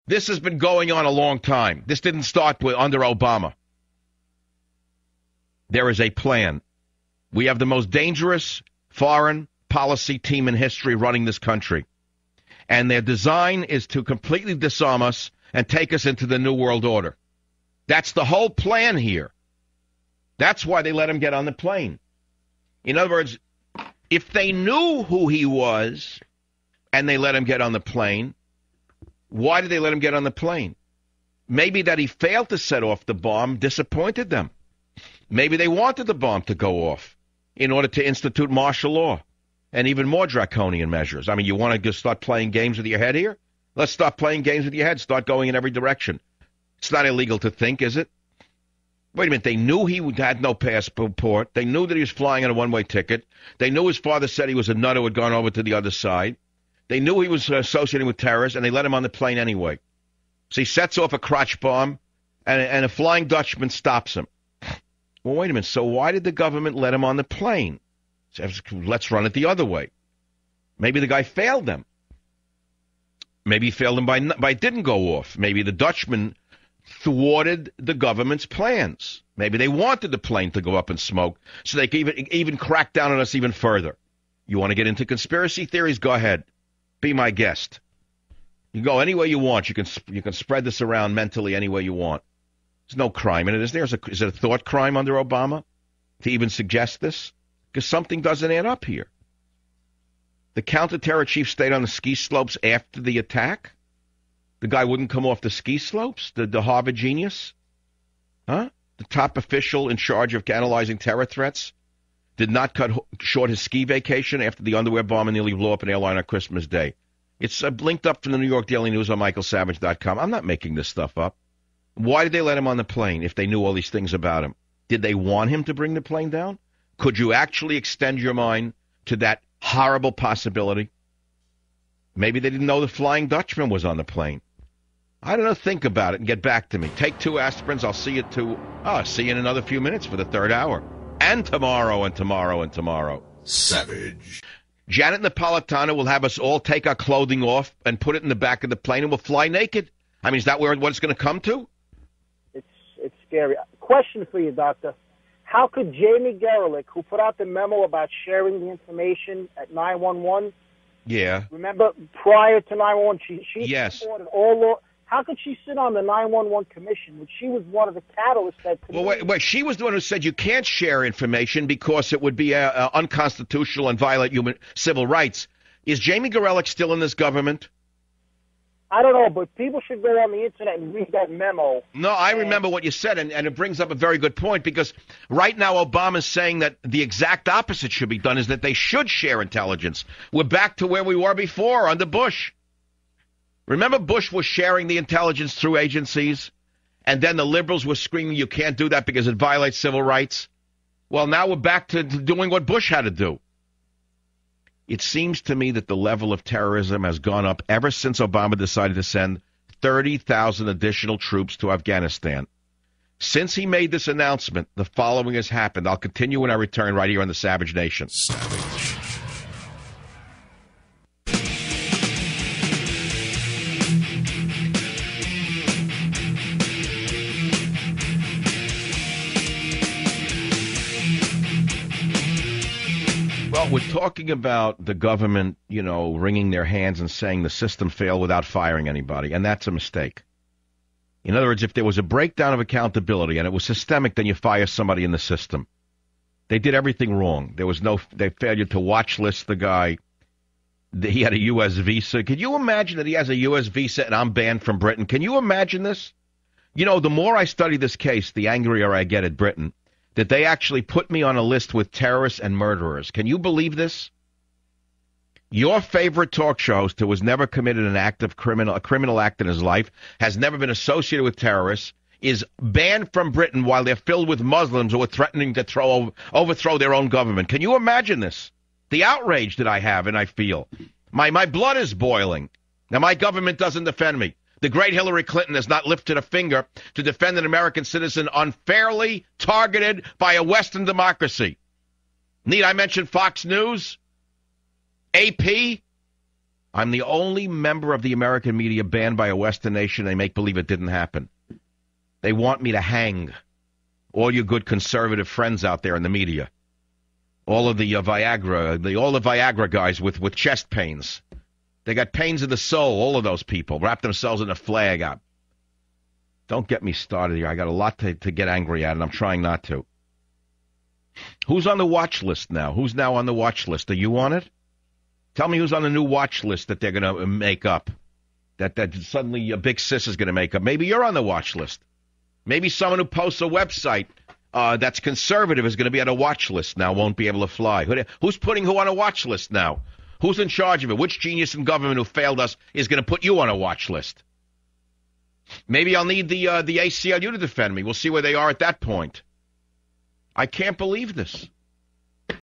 This has been going on a long time. This didn't start under Obama. There is a plan. We have the most dangerous foreign policy team in history running this country. And their design is to completely disarm us and take us into the New World Order. That's the whole plan here. That's why they let him get on the plane. In other words, if they knew who he was and they let him get on the plane, why did they let him get on the plane? Maybe that he failed to set off the bomb disappointed them. Maybe they wanted the bomb to go off in order to institute martial law and even more draconian measures. I mean, you want to just start playing games with your head here? Let's start playing games with your head. Start going in every direction. It's not illegal to think, is it? Wait a minute. They knew he had no passport. They knew that he was flying on a one-way ticket. They knew his father said he was a nut who had gone over to the other side. They knew he was associating with terrorists, and they let him on the plane anyway. So he sets off a crotch bomb, and a Flying Dutchman stops him. Well, wait a minute. So why did the government let him on the plane? So let's run it the other way. Maybe the guy failed them. Maybe he failed them by didn't go off. Maybe the Dutchman thwarted the government's plans. Maybe they wanted the plane to go up in smoke so they could even crack down on us even further. You want to get into conspiracy theories? Go ahead. Be my guest. You go any way you want. You can spread this around mentally any way you want. There's no crime in it, is there? Is it a thought crime under Obama to even suggest this? Because something doesn't add up here. The counter-terror chief stayed on the ski slopes after the attack? The guy wouldn't come off the ski slopes? The Harvard genius? Huh? The top official in charge of analyzing terror threats did not cut short his ski vacation after the underwear bomber nearly blew up an airline on Christmas Day. It's linked up from the New York Daily News on michaelsavage.com. I'm not making this stuff up. Why did they let him on the plane if they knew all these things about him? Did they want him to bring the plane down? Could you actually extend your mind to that horrible possibility? Maybe they didn't know the Flying Dutchman was on the plane. I don't know. Think about it and get back to me. Take 2 aspirins. I'll see you in another few minutes for the third hour. And tomorrow and tomorrow and tomorrow. Savage. Janet Napolitano will have us all take our clothing off and put it in the back of the plane and we'll fly naked. I mean, is that what it's going to come to? It's scary. Question for you, Doctor. How could Jamie Gerlich, who put out the memo about sharing the information at 911, yeah, remember prior to 911, she yes. supported all law. How could she sit on the 911 commission when she was one of the catalysts that... Well, wait, she was the one who said you can't share information because it would be unconstitutional and violate civil rights. Is Jamie Gerlich still in this government? I don't know, but people should go on the internet and read that memo. No, I remember what you said, and it brings up a very good point, because right now Obama's saying that the exact opposite should be done, is that they should share intelligence. We're back to where we were before under Bush. Remember Bush was sharing the intelligence through agencies, and then the liberals were screaming you can't do that because it violates civil rights? Well, now we're back to doing what Bush had to do. It seems to me that the level of terrorism has gone up ever since Obama decided to send 30,000 additional troops to Afghanistan. Since he made this announcement, the following has happened. I'll continue when I return right here on the Savage Nation. Savage. Well, we're talking about the government, wringing their hands and saying the system failed without firing anybody, and that's a mistake. In other words, if there was a breakdown of accountability and it was systemic, then you fire somebody in the system. They did everything wrong. They failed to watch list the guy. He had a U.S. visa. Could you imagine that he has a U.S. visa and I'm banned from Britain? Can you imagine this? The more I study this case, the angrier I get at Britain, that they actually put me on a list with terrorists and murderers. Can you believe this? Your favorite talk show host who has never committed a criminal act in his life, has never been associated with terrorists, is banned from Britain while they're filled with Muslims who are threatening to overthrow their own government. Can you imagine this? The outrage that I have and I feel. My blood is boiling. Now, my government doesn't defend me. The great Hillary Clinton has not lifted a finger to defend an American citizen unfairly targeted by a Western democracy. Need I mention Fox News? AP? I'm the only member of the American media banned by a Western nation. They make believe it didn't happen. They want me to hang all you good conservative friends out there in the media. All of the Viagra guys with chest pains. They got pains in the soul, all of those people. Wrap themselves in a flag up. Don't get me started here. I got a lot to get angry at, and I'm trying not to. Who's on the watch list now? Who's now on the watch list? Are you on it? Tell me who's on the new watch list that they're going to make up. That suddenly a big sis is going to make up. Maybe you're on the watch list. Maybe someone who posts a website that's conservative is going to be on a watch list now, won't be able to fly. Who's putting who on a watch list now? Who's in charge of it? Which genius in government who failed us is going to put you on a watch list? Maybe I'll need the ACLU to defend me. We'll see where they are at that point. I can't believe this.